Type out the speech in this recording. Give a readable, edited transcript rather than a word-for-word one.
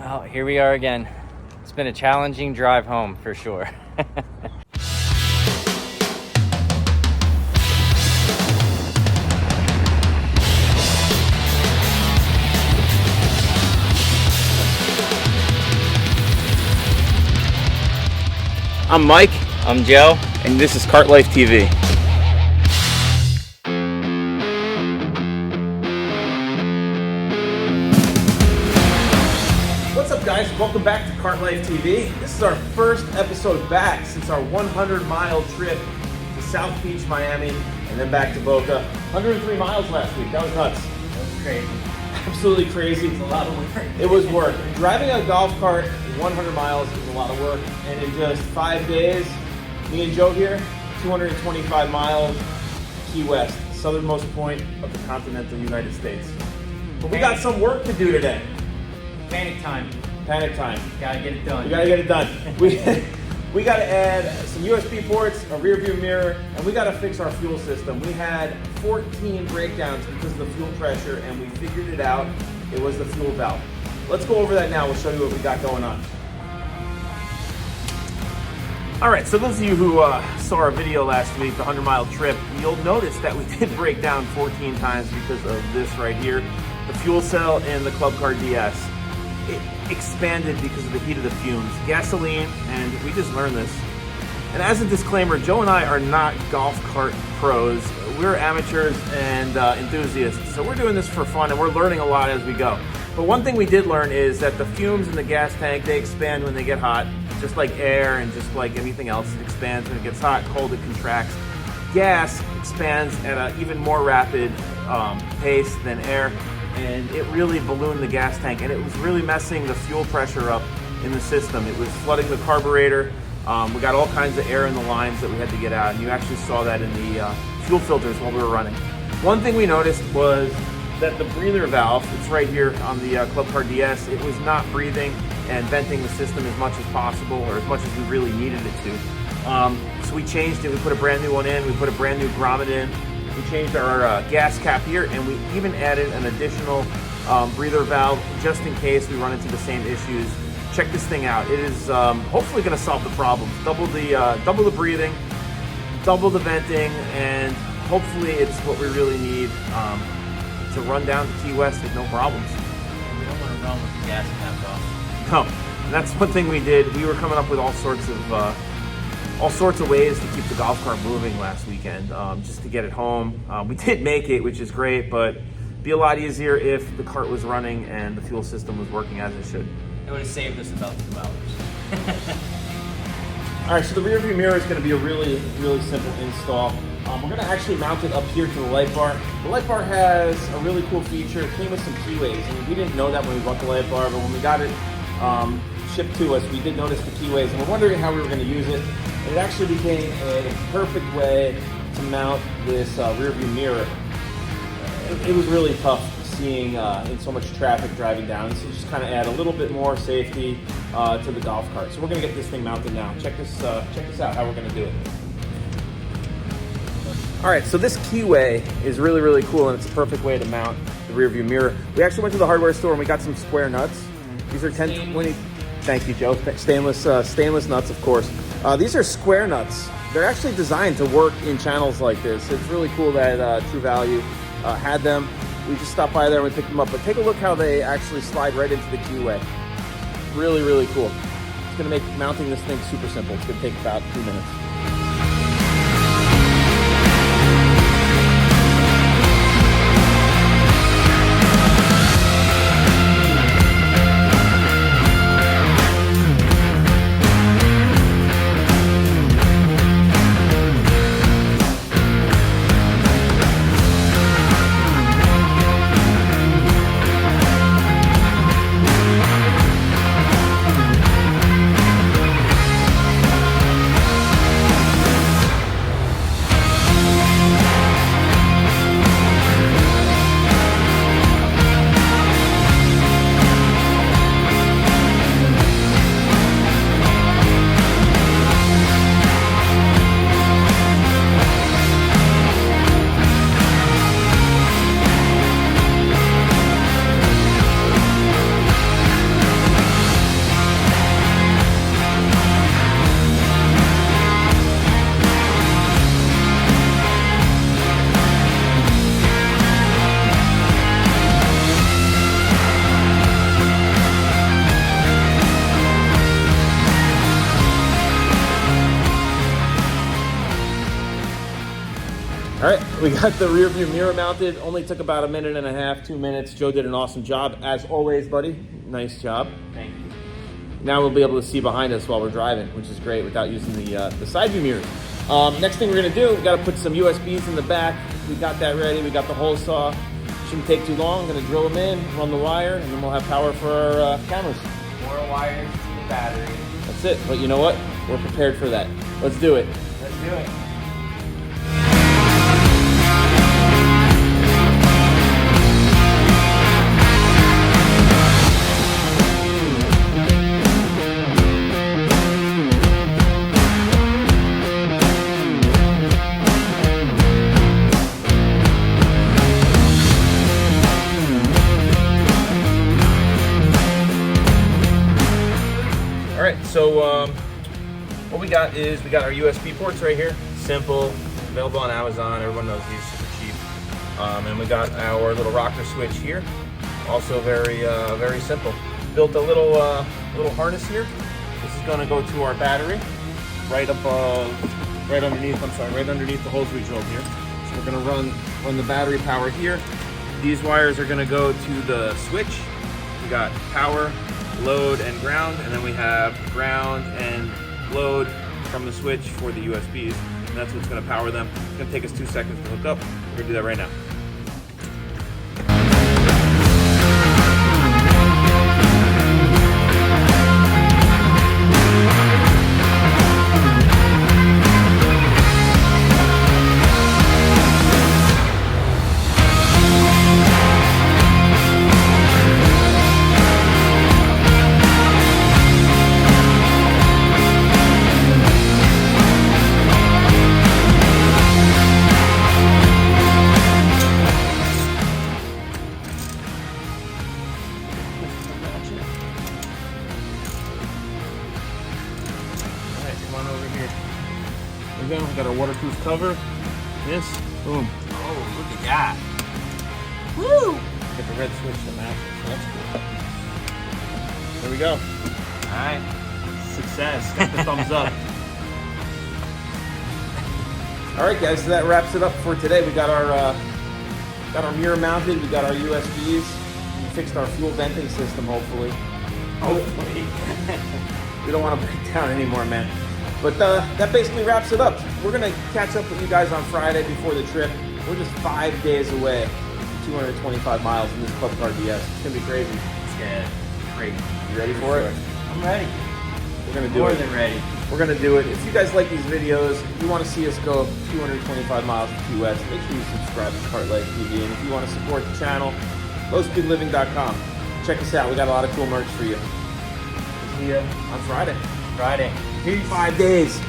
Well, here we are again. It's been a challenging drive home for sure. I'm Mike. I'm Joe. And this is Kart Life TV. What's up, guys? Welcome back to Kart Life TV. This is our first episode back since our 100-mile trip to South Beach, Miami, and then back to Boca. 103 miles last week. That was nuts. That was crazy. Absolutely crazy. It's a lot of work. It was work. Driving a golf cart 100 miles is a lot of work, and in just 5 days, me and Joe here, 225 miles, Key West, southernmost point of the continental United States. But we got some work to do today. Panic time. Panic time. Gotta get it done. We gotta get it done. We gotta add some USB ports, a rear view mirror, and we gotta fix our fuel system. We had 14 breakdowns because of the fuel pressure, and we figured it out. It was the fuel valve. Let's go over that now. We'll show you what we got going on. All right, so those of you who saw our video last week, the 100-mile trip, you'll notice that we did break down 14 times because of this right here, the fuel cell in the Club Car DS. It expanded because of the heat of the fumes, gasoline, and we just learned this. And as a disclaimer, Joe and I are not golf cart pros. We're amateurs and enthusiasts, so we're doing this for fun, and we're learning a lot as we go. But one thing we did learn is that the fumes in the gas tank, they expand when they get hot, just like air and just like anything else. It expands when it gets hot, cold, it contracts. Gas expands at an even more rapid pace than air, and it really ballooned the gas tank, and it was really messing the fuel pressure up in the system. It was flooding the carburetor. We got all kinds of air in the lines that we had to get out, and you actually saw that in the fuel filters while we were running. One thing we noticed was that the breather valve, it's right here on the Club Car DS, it was not breathing and venting the system as much as possible, or as much as we really needed it to. So we changed it. We put a brand new one in. We put a brand new grommet in. We changed our gas cap here, and we even added an additional breather valve just in case we run into the same issues. Check this thing out. It is hopefully going to solve the problem. Double the breathing, double the venting, and hopefully it's what we really need to run down to Key West with no problems. We don't want to run with the gas cap off. No, and that's one thing we did. We were coming up with all sorts of ways to keep the golf cart moving last weekend, just to get it home. We did make it, which is great, but it'd be a lot easier if the cart was running and the fuel system was working as it should. It would have saved us about 2 hours. All right, so the rear view mirror is going to be a really, really simple install. We're going to actually mount it up here to the light bar. The light bar has a really cool feature. It came with some keyways, and we didn't know that when we bought the light bar, but when we got it shipped to us, we did notice the keyways, and we're wondering how we were going to use it. And it actually became a perfect way to mount this rear view mirror. It was really tough seeing in so much traffic driving down, so just kind of add a little bit more safety to the golf cart. So we're going to get this thing mounted now. Check this out, how we're going to do it. All right, so this keyway is really, really cool, and it's a perfect way to mount the rear view mirror. We actually went to the hardware store and we got some square nuts. These are 1020. Thank you, Joe. Stainless nuts, of course. These are square nuts. They're actually designed to work in channels like this. It's really cool that True Value had them. We just stopped by there and we picked them up. But take a look how they actually slide right into the keyway. Really, really cool. It's going to make mounting this thing super simple. It's going to take about 2 minutes. We got the rear view mirror mounted. Only took about a minute and a half, 2 minutes. Joe did an awesome job, as always, buddy. Nice job. Thank you. Now we'll be able to see behind us while we're driving, which is great without using the side view mirrors. Next thing we're gonna do, we gotta put some USBs in the back. We got that ready. We got the hole saw. Shouldn't take too long. I'm gonna drill them in, run the wire, and then we'll have power for our cameras. More wires to the battery. That's it. But you know what? We're prepared for that. Let's do it. Let's do it. So what we got is we got our USB ports right here. Simple, available on Amazon. Everyone knows these, super cheap. And we got our little rocker switch here. Also very simple. Built a little harness here. This is going to go to our battery, right underneath the holes we drilled here. So we're going to run the battery power here. These wires are going to go to the switch. We got power, load, and ground, and then we have ground and load from the switch for the USBs, and that's what's going to power them. It's going to take us 2 seconds to hook up. We're going to do that right now. We got our waterproof cover. This, boom. Oh, look at that. Woo! Get the red switch to match it, so that's cool. There we go. All right. Success. Got the thumbs up. All right, guys. So that wraps it up for today. We got our mirror mounted. We got our USBs. We fixed our fuel venting system. Hopefully. Hopefully. We don't want to break down anymore, man. But that basically wraps it up. We're going to catch up with you guys on Friday before the trip. We're just 5 days away, 225 miles in this Club Car DS. It's going to be crazy. It's great. You ready for it? I'm ready. We're going to do More it. than ready. We're going to do it. If you guys like these videos, if you want to see us go 225 miles to Key West, make sure you subscribe to Cartlife TV. And if you want to support the channel, lowspeedliving.com. Check us out. We got a lot of cool merch for you. See you on Friday. Friday. Peace. 5 days.